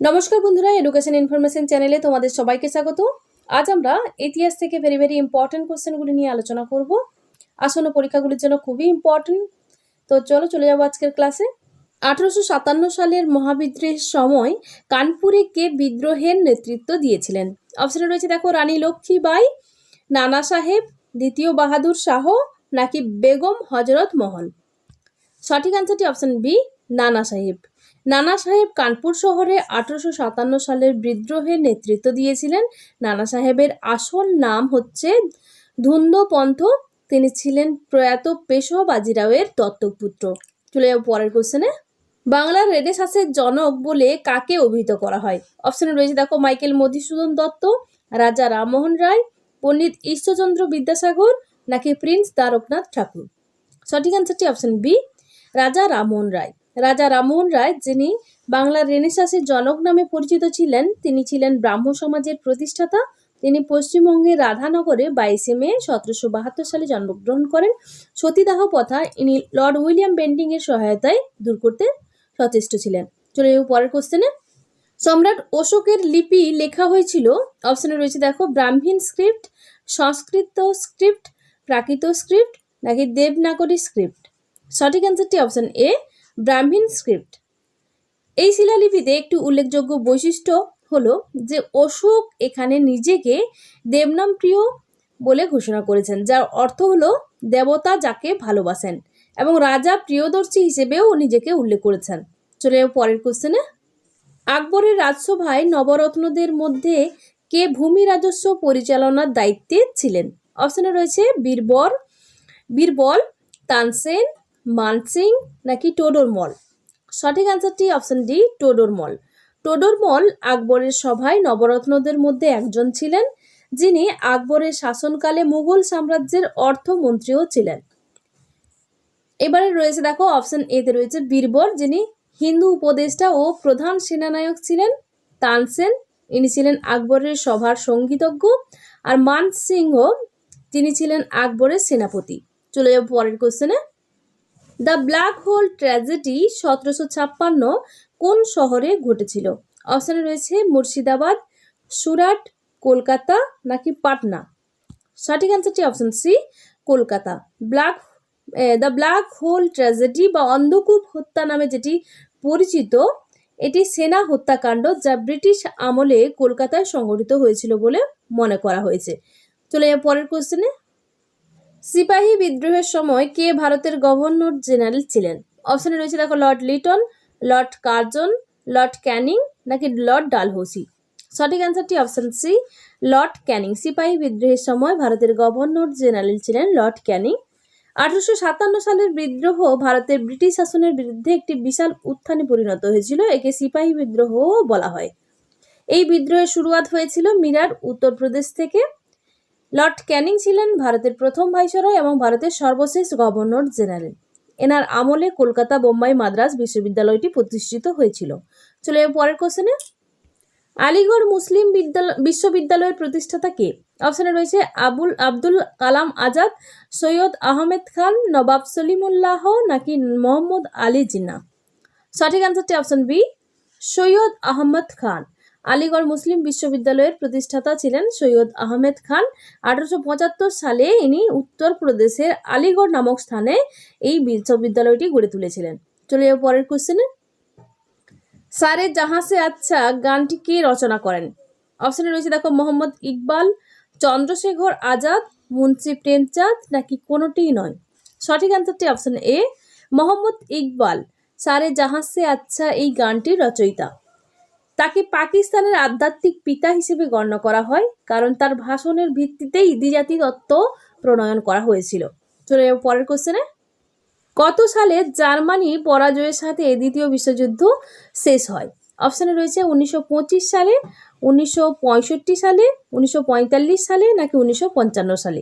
নমস্কার বন্ধুরা, education information চ্যানেলে তোমাদের সবাইকে স্বাগত। আজ আমরা ইতিহাস থেকে ভেরি ইম্পর্টেন্ট কোশ্চেনগুলি নিয়ে আলোচনা করব। আসন্ন পরীক্ষাগুলির জন্য খুবই ইম্পর্টেন্ট। তো চলে যাবো আজকের ক্লাসে। 1857 সালের মহাবিদ্রোহের সময় কানপুরে কে বিদ্রোহের নেতৃত্ব দিয়েছিলেন? অপশনে রয়েছে দেখো, রানী লক্ষ্মীবাই, নানা সাহেব, দ্বিতীয় বাহাদুর শাহ, নাকি বেগম হজরত মহল। সঠিক আনসারটি অপশন বি, নানা সাহেব। নানা সাহেব কানপুর শহরে 1857 সালের বিদ্রোহের নেতৃত্ব দিয়েছিলেন। নানা সাহেবের আসল নাম হচ্ছে ধুন্দপন্থ। তিনি ছিলেন প্রয়াত পেশোয়া বাজিরাওয়ের দত্তক পুত্র। চলে যাবো পরের কোশ্চেনে। বাংলার রেনেসাঁসের জনক বলে কাকে অভিহিত করা হয়? অপশনে রয়েছে দেখো, মাইকেল মধুসূদন দত্ত, রাজা রামমোহন রায়, পণ্ডিত ঈশ্বরচন্দ্র বিদ্যাসাগর, নাকি প্রিন্স দ্বারকনাথ ঠাকুর। সঠিক আনসারটি অপশন বি, রাজা রামমোহন রায়। রাজা রামমোহন রায়, যিনি বাংলার রেনেসাঁসের জনক নামে পরিচিত ছিলেন, তিনি ছিলেন ব্রাহ্ম সমাজের প্রতিষ্ঠাতা। তিনি পশ্চিমবঙ্গের রাধানগরে 22শে মে 1772 সালে জন্মগ্রহণ করেন। সতীদাহ প্রথা ইনি লর্ড উইলিয়াম বেন্টিং এর সহায়তায় দূর করতে সচেষ্ট ছিলেন। চলে যাবো পরের কোশ্চেনে। সম্রাট অশোকের লিপি লেখা হয়েছিল? অপশনে রয়েছে দেখো, ব্রাহ্মীণ স্ক্রিপ্ট, সংস্কৃত স্ক্রিপ্ট, প্রাকৃত স্ক্রিপ্ট, নাকি দেবনাগরী স্ক্রিপ্ট। সঠিক অ্যান্সারটি অপশন এ, ব্রাহ্মীণ স্ক্রিপ্ট। এই শিলালিপিতে একটি উল্লেখযোগ্য বৈশিষ্ট্য হলো যে অশোক এখানে নিজেকে দেবনাম প্রিয় বলে ঘোষণা করেছেন, যার অর্থ হলো দেবতা যাকে ভালোবাসেন, এবং রাজা প্রিয়দর্শী হিসেবেও নিজেকে উল্লেখ করেছেন। চলে যাবো পরের কোশ্চেনে। আকবরের রাজসভায় নবরত্নদের মধ্যে কে ভূমি রাজস্ব পরিচালনার দায়িত্বে ছিলেন? অপশনে রয়েছে বীরবল, তানসেন, মানসিং, নাকি টোডরমল। সঠিক আনসারটি অপশন ডি, টোডরমল। টোডরমল আকবরের সভায় নবরত্নদের মধ্যে একজন ছিলেন, যিনি আকবরের শাসনকালে মুঘল সাম্রাজ্যের অর্থমন্ত্রীও ছিলেন। এবারে রয়েছে দেখো, অপশন এ তে রয়েছে বীরবল, যিনি হিন্দু উপদেষ্টা ও প্রধান সেনানায়ক ছিলেন। তানসেন, ইনি ছিলেন আকবরের সভার সঙ্গীতজ্ঞ। আর মান সিংহ, তিনি ছিলেন আকবরের সেনাপতি। চলে যাবো পরের কোশ্চেনে। দ্য ব্ল্যাক হোল ট্র্যাজেডি 1756 কোন শহরে ঘটেছিল? অপশনে রয়েছে মুর্শিদাবাদ, সুরাট, কলকাতা, নাকি পাটনা। সঠিক অ্যান্সারটি option C, Kolkata. The black hole tragedy বা অন্ধকূপ হত্যা নামে যেটি পরিচিত, এটি সেনা হত্যাকাণ্ড যা ব্রিটিশ আমলে কলকাতায় সংঘটিত হয়েছিল বলে মনে করা হয়েছে। চলে যাবো পরের কোশ্চেনে। সিপাহী বিদ্রোহের সময় কে ভারতের গভর্নর জেনারেল ছিলেন? অপশনে রয়েছে দেখো, Lord Liton, Lord Curzon, Lord Canning, নাকি লর্ড ডালহৌসি। সঠিক অ্যান্সারটি অপশন সি, লর্ড ক্যানিং। সিপাহী বিদ্রোহের সময় ভারতের গভর্নর জেনারেল ছিলেন লর্ড ক্যানিং। 1857 সালের বিদ্রোহ ভারতের ব্রিটিশ শাসনের বিরুদ্ধে একটি বিশাল উত্থানে পরিণত হয়েছিল। একে সিপাহী বিদ্রোহ বলা হয়। এই বিদ্রোহের শুরুয়াত হয়েছিল মিরার, উত্তরপ্রদেশ থেকে। লর্ড ক্যানিং ছিলেন ভারতের প্রথম ভাইসরয় এবং ভারতের সর্বশেষ গভর্নর জেনারেল। এনার আমলে কলকাতা, বোম্বাই, মাদ্রাজ বিশ্ববিদ্যালয়টি প্রতিষ্ঠিত হয়েছিল। চলে যাবো পরের কোশ্চেনে। আলিগড় মুসলিম বিশ্ববিদ্যালয়ের প্রতিষ্ঠাতা কে? অপশনে রয়েছে আব্দুল কালাম আজাদ, সৈয়দ আহমেদ খান, নবাব সলিমুল্লাহ, নাকি মোহাম্মদ আলী জিন্নাহ। সঠিক অ্যান্সারটি অপশন বি, সৈয়দ আহমদ খান। আলিগড় মুসলিম বিশ্ববিদ্যালয়ের প্রতিষ্ঠাতা ছিলেন সৈয়দ আহমেদ খান। 1875 সালে ইনি উত্তরপ্রদেশের আলিগড় নামক স্থানে এই বিশ্ববিদ্যালয়টি গড়ে তুলেছিলেন। চলে যাবো পরের কোশ্চেনে। সারে জাহাঁ সে আচ্ছা গানটি কে রচনা করেন? অপশনে রয়েছে দেখো, মোহাম্মদ ইকবাল, চন্দ্রশেখর আজাদ, মুন্সি প্রেমচাঁদ, নাকি কোনোটিই নয়। সঠিক অ্যান্সারটি অপশন এ, মোহাম্মদ ইকবাল সারে জাহাঁ সে আচ্ছা এই গানটির রচয়িতা। তাকে পাকিস্তানের আধ্যাত্মিক পিতা হিসেবে গণ্য করা হয়, কারণ তার ভাষণের ভিত্তিতেই দ্বিজাতি তত্ত্ব প্রণয়ন করা হয়েছিল। চলে যাবো পরের কোশ্চেনে। কত সালে জার্মানি পরাজয়ের সাথে দ্বিতীয় বিশ্বযুদ্ধ শেষ হয়? অপশনে রয়েছে 1925 সালে, 1965 সালে, 1945 সালে, নাকি 1955 সালে।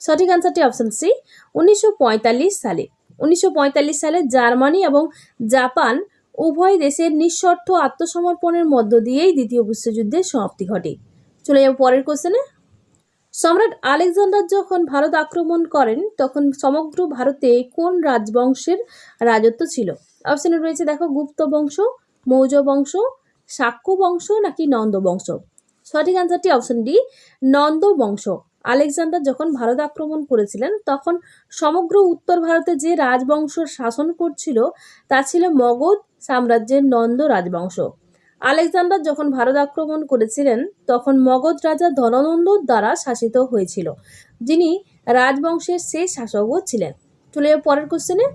সঠিক আনসারটি অপশন সি, 1945 সালে। 1945 সালে জার্মানি এবং জাপান উভয় দেশের নিঃশর্ত আত্মসমর্পণের মধ্য দিয়েই দ্বিতীয় বিশ্বযুদ্ধের সমাপ্তি ঘটে। চলে যাবো পরের কোশ্চেনে। সম্রাট আলেকজান্ডার যখন ভারত আক্রমণ করেন তখন সমগ্র ভারতে কোন রাজবংশের রাজত্ব ছিল? অপশনে রয়েছে দেখো, গুপ্ত বংশ, মৌর্য বংশ, শাক্য বংশ নাকি নন্দ বংশ? সঠিক অ্যান্সারটি অপশন ডি, নন্দ বংশ। আলেকজান্ডার যখন ভারত আক্রমণ করেছিলেন তখন সমগ্র উত্তর ভারতে যে রাজবংশ শাসন করছিল তা ছিল মগধ সাম্রাজ্যের নন্দ রাজবংশ। আলেকজান্ডার যখন ভারত আক্রমণ করেছিলেন তখন মগধ রাজা ধননন্দর দ্বারা শাসিত হয়েছিল, যিনি রাজবংশের শেষ শাসকও ছিলেন। চলে যাবো পরের কোশ্চেনে।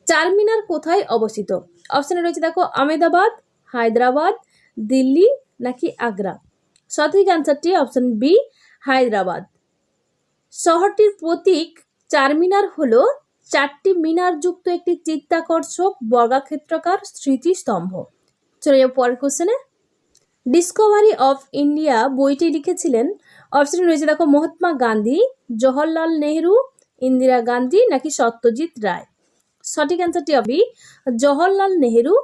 চারমিনার কোথায় অবস্থিত? অপশনে রয়েছে দেখো আমেদাবাদ, হায়দ্রাবাদ, দিল্লি নাকি আগ্রা? সঠিক অ্যান্সারটি অপশন বি, হায়দ্রাবাদ। শহরটির প্রতীক চারমিনার হলো চারটি মিনার যুক্ত একটি চিত্তাকর্ষক বর্গাক্ষেত্রাকার স্মৃতিস্তম্ভ। চলে যাবো পরের কোশ্চেনে। ডিসকভারি অফ ইন্ডিয়া বইটি লিখেছিলেন, অপশনে রয়েছে দেখো মহাত্মা গান্ধী, জওহরলাল নেহরু, ইন্দিরা গান্ধী নাকি সত্যজিৎ রায়? সঠিক অ্যান্সারটি হবে Jawaharlal Nehru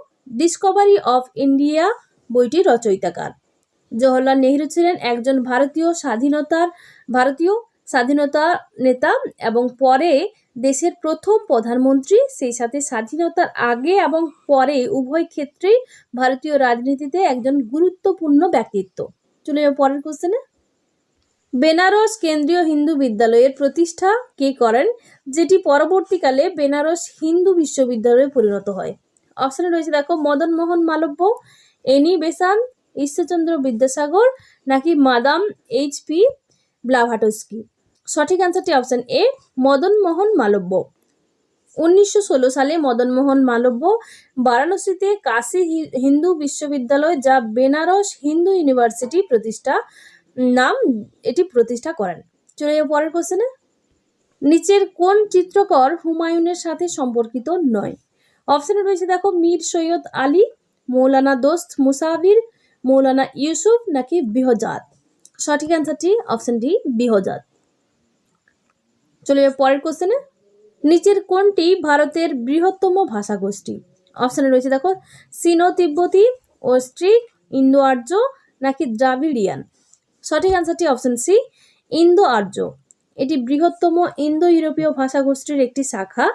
Discovery of India বইটির রচয়িতাকার। জওহরলাল নেহরু ছিলেন একজন ভারতীয় স্বাধীনতা নেতা এবং পরে দেশের প্রথম প্রধানমন্ত্রী। সেই সাথে স্বাধীনতার আগে এবং পরে উভয় ক্ষেত্রেই ভারতীয় রাজনীতিতে একজন গুরুত্বপূর্ণ ব্যক্তিত্ব। চলে যাবো পরের কোশ্চেনে। বেনারস কেন্দ্রীয় হিন্দু বিদ্যালয়ের প্রতিষ্ঠা কে করেন, যেটি পরবর্তীকালে বেনারস হিন্দু বিশ্ববিদ্যালয়ে পরিণত হয়? অপশনে রয়েছে দেখো মদন মোহন মালব্য, এনি বেসান্ত, ঈশ্বরচন্দ্র বিদ্যাসাগর নাকি মাদাম এইচ.পি. ব্লাভাটস্কি? সঠিক অ্যান্সারটি অপশন এ, মদন মোহন মালব্য। 1916 সালে মদন মোহন মালব্য বারাণসীতে কাশী হিন্দু বিশ্ববিদ্যালয়, যা বেনারস হিন্দু ইউনিভার্সিটি প্রতিষ্ঠা করেন। চলে যাবো পরের কোশ্চেনে। নিচের কোন চিত্রকর হুমায়ুনের সাথে সম্পর্কিত নয়? অপশনে রয়েছে দেখো মীর সৈয়দ আলী, মৌলানা দোস্ত মুসাফির, মৌলানা ইউসুফ নাকি বিহজাত? সঠিক অ্যান্সারটি অপশন ডি, বিহজাত। চলে যাবো পরের কোশ্চেনে। নিচের কোনটি ভারতের বৃহত্তম ভাষাগোষ্ঠী? অপশনে রয়েছে দেখো সিনো তিব্বতী, অস্ট্রিক, ইন্দো আর্য নাকি দ্রাবিড়িয়ান? সঠিক অ্যান্সারটি অপশন সি, ইন্দো আর্য। এটি বৃহত্তম ইন্দো ইউরোপীয় ভাষাগোষ্ঠীর একটি শাখা,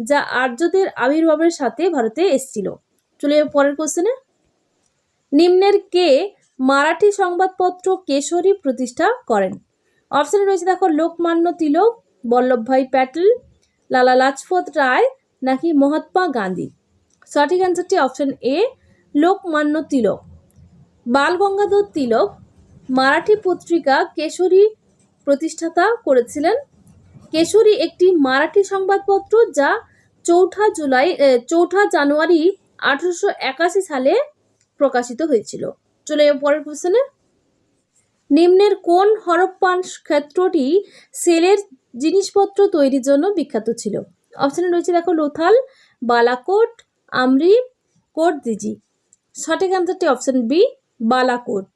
যা আর্যদের আবির্ভাবের সাথে ভারতে এসেছিল। চলে যাবো পরের কোশ্চেনে। নিম্নের কে মারাঠি সংবাদপত্র কেশরী প্রতিষ্ঠা করেন? অপশনে রয়েছে দেখো লোকমান্য তিলক, বল্লভভাই প্যাটেল, লালা লাজপত রায় নাকি মহাত্মা গান্ধী? সঠিক অ্যান্সারটি অপশন এ, লোকমান্য তিলক। বাল গঙ্গাধর তিলক মারাঠি পত্রিকা কেশরী প্রতিষ্ঠাতা করেছিলেন। কেশরী একটি মারাঠি সংবাদপত্র যা 4 জানুয়ারি 1881 সালে প্রকাশিত হয়েছিল। চলে যাবো পরের কোশ্চেনে। নিম্নের কোন হরপ্পান ক্ষেত্রটি সেলের জিনিসপত্র তৈরির জন্য বিখ্যাত ছিল? অপশনে রয়েছে দেখো লোথাল, বালাকোট, আমরি, কোটদিজি। সঠিক অ্যান্সারটি অপশন বি, বালাকোট।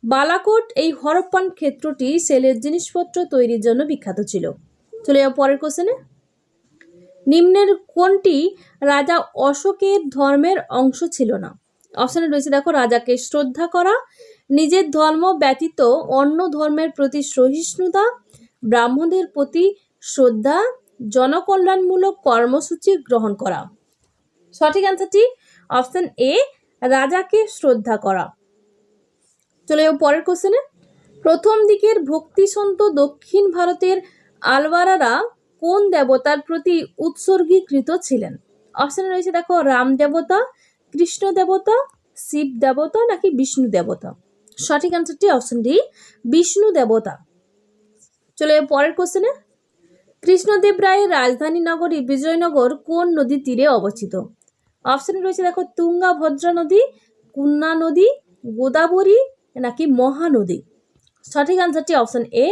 বালাকোট এই হরপ্পান ক্ষেত্রটি সেলের জিনিসপত্র তৈরির জন্য বিখ্যাত ছিল। চলে যাবো পরের কোশ্চেনে। নিম্নের কোনটি রাজা অশোকের ধর্মের অংশ ছিল না? অপশনে রয়েছে দেখো রাজাকে শ্রদ্ধা করা, নিজের ধর্ম ব্যতীত অন্য ধর্মের প্রতি সহিষ্ণুতা, ব্রাহ্মণদের প্রতি শ্রদ্ধা, জনকল্যাণমূলক কর্মসূচি গ্রহণ করা। সঠিক অ্যান্সারটি অপশন এ, রাজাকে শ্রদ্ধা করা। চলে যাবো পরের কোশ্চেনে। প্রথম দিকের ভক্তি সন্ত দক্ষিণ ভারতের আলওয়ারারা কোন দেবতার প্রতি উৎসর্গীকৃত ছিলেন? অপশনে রয়েছে দেখো রাম দেবতা, কৃষ্ণ দেবতা, শিব দেবতা নাকি বিষ্ণু দেবতা? সঠিক অ্যান্সারটি অপশন ডি, বিষ্ণু দেবতা। চলে যাবো পরের কোশ্চেনে। কৃষ্ণদেব রায়ের রাজধানী নগরী বিজয়নগর কোন নদীর তীরে অবস্থিত? অপশনে রয়েছে দেখো তুঙ্গা ভদ্রা নদী, কুন্না নদী, গোদাবরী নাকি মহানদী? সঠিক অ্যান্সারটি অপশন এ,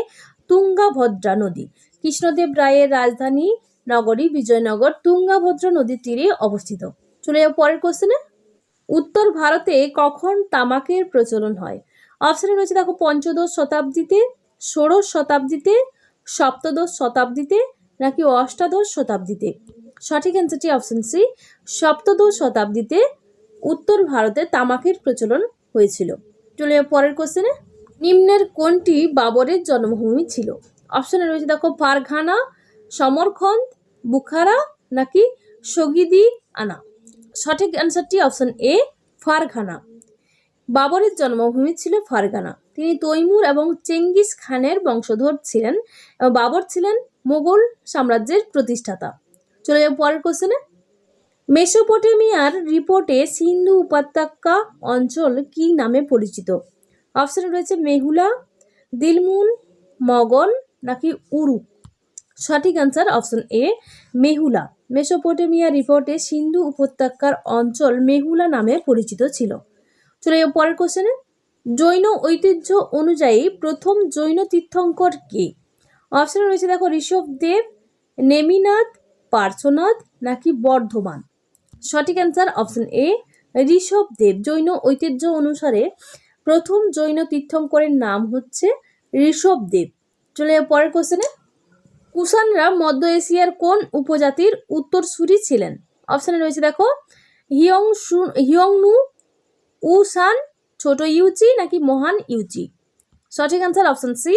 তুঙ্গাভদ্রা নদী। কৃষ্ণদেব রায়ের রাজধানী নগরী বিজয়নগর তুঙ্গাভদ্রা নদীর তীরে অবস্থিত। চলে যাবো পরের কোশ্চেনে। উত্তর ভারতে কখন তামাকের প্রচলন হয়? অপশনে রয়েছে দেখো পঞ্চদশ শতাব্দীতে, ষোড়শ শতাব্দীতে, সপ্তদশ শতাব্দীতে নাকি অষ্টাদশ শতাব্দীতে? সঠিক অ্যান্সারটি অপশন সি, সপ্তদশ শতাব্দীতে উত্তর ভারতে তামাকের প্রচলন হয়েছিল। চলে যাবো পরের কোশ্চেনে। নিম্নের কোনটি বাবরের জন্মভূমি ছিল? অপশনে রয়েছে দেখো ফারঘানা, সমরখন্দ, বুখারা নাকি সগিদি আনা? সঠিক অ্যান্সারটি অপশন এ, ফারঘানা। বাবরের জন্মভূমি ছিল ফারগানা। তিনি তৈমুর এবং চেঙ্গিস খানের বংশধর ছিলেন এবং বাবর ছিলেন মোগল সাম্রাজ্যের প্রতিষ্ঠাতা। চলে যাবো পরের কোশ্চেনে। মেসোপটেমিয়ার রিপোর্টে সিন্ধু উপত্যকা অঞ্চল কি নামে পরিচিত? অপশনে রয়েছে মেহুলা, দিলমুন, মগন নাকি উরুক। সঠিক আনসার অপশন এ মেহুলা। মেসোপটেমিয়া রিপোর্টে সিন্ধু উপত্যকার অঞ্চল মেহুলা নামে পরিচিত ছিল। চলে যাবো পরের কোশ্চেনে। জৈন ঐতিহ্য অনুযায়ী প্রথম জৈন তীর্থঙ্কর কে? অপশনে রয়েছে দেখো ঋষভদেব, নেমিনাথ, পার্শ্বনাথ নাকি বর্ধমান। সঠিক answer option A Rishabhdev. Jain ঐতিহ্য অনুসারে প্রথম জৈন তীর্থঙ্করের নাম হচ্ছে ঋষভদেব। চলে যাবো পরের কোশ্চেনে। কুষাণরা মধ্য এশিয়ার কোন উপজাতির উত্তরসূরি ছিলেন? অপশনে রয়েছে দেখো হিয়ংনু, উসান, ছোট ইউচি নাকি মহান ইউচি। সঠিক আনসার অপশন সি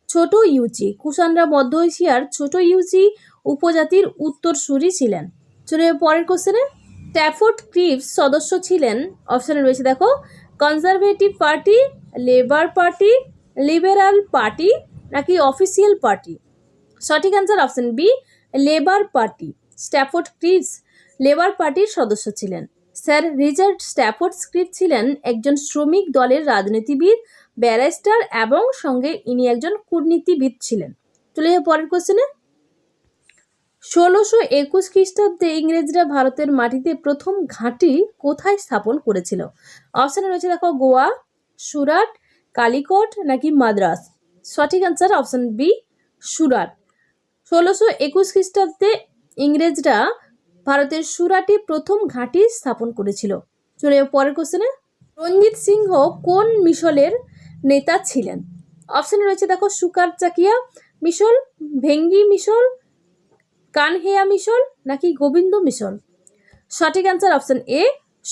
ছোট ইউচি। কুষাণরা মধ্য এশিয়ার ছোট ইউচি উপজাতির উত্তরসূরি ছিলেন। চলে পরের কোশ্চেনে। স্ট্যাফোর্ড ক্রিপস সদস্য ছিলেন। অপশনে রয়েছে দেখো conservative party, labour party, liberal party নাকি অফিসিয়াল পার্টি। সঠিক answer option B labour party. Stafford Cripps labour পার্টির সদস্য ছিলেন। স্যার রিচার্ড স্ট্যাফোর্ড ক্রিপস ছিলেন একজন শ্রমিক দলের রাজনীতিবিদ, ব্যারিস্টার এবং সঙ্গে ইনি একজন কূটনীতিবিদ ছিলেন। চলে যাবো পরের কোশ্চেনে। 1621 খ্রিস্টাব্দে ইংরেজরা ভারতের মাটিতে প্রথম ঘাঁটি কোথায় স্থাপন করেছিল? অপশনে রয়েছে দেখো গোয়া, সুরাট, কালিকট নাকি মাদ্রাস। সঠিক আনসার অপশন বি সুরাট। 1621 খ্রিস্টাব্দে ইংরেজরা ভারতের সুরাটে প্রথম ঘাঁটি স্থাপন করেছিল। চলে যাবো পরের কোশ্চেনে। রঞ্জিত সিংহ কোন মিশলের নেতা ছিলেন? অপশনে রয়েছে দেখো সুকার চাকিয়া মিশল, ভেঙ্গি মিশল, কানহেয়া মিশল নাকি গোবিন্দ মিশল। সঠিক answer option A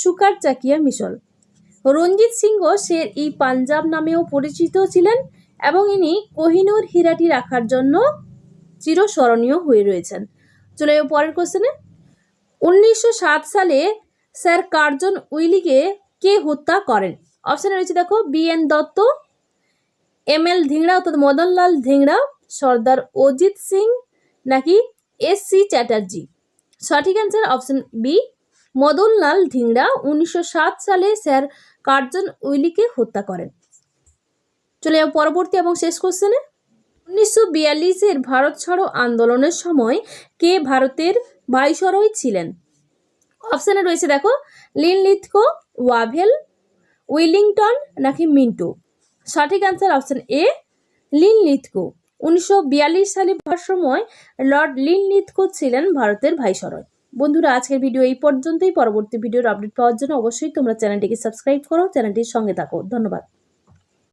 sugar Chakia মিশল। রঞ্জিত সিংহ শের ই পাঞ্জাব নামেও পরিচিত ছিলেন এবং ইনি কোহিনূর হীরাটি রাখার জন্য চিরস্মরণীয় হয়ে রয়েছেন। চলে যাবো পরের কোশ্চেনে। 1907 সালে স্যার কার্জন উইলিকে কে হত্যা করেন? অপশনে রয়েছে দেখো বি.এন. দত্ত, এম.এল. ধিংড়া অর্থাৎ মদনলাল ধিংড়া, সর্দার অজিত সিং নাকি এস.সি. চ্যাটার্জি। সঠিক answer option B Madanlal Dhingra 1907 সালে স্যার কার্জন উইলিকে হত্যা করেন। চলে যাবো পরবর্তী এবং শেষ কোশ্চেনে। 1942-এর ভারত ছাড়ো আন্দোলনের সময় কে ভারতের ভাইসরয় ছিলেন? অপশনে রয়েছে দেখো লিনলিথগো, ওয়াভেল, উইলিংটন নাকি মিন্টো। সঠিক আনসার অপশন এ লিনলিথগো। 1942 সালে সময় লর্ড লিনলিথগো ছিলেন ভারতের ভাইসরয়। বন্ধুরা আজকের ভিডিও এই পর্যন্তই। পরবর্তী ভিডিওর আপডেট পাওয়ার জন্য অবশ্যই তোমরা চ্যানেলটিকে সাবস্ক্রাইব করো, চ্যানেলটির সঙ্গে থাকো। ধন্যবাদ।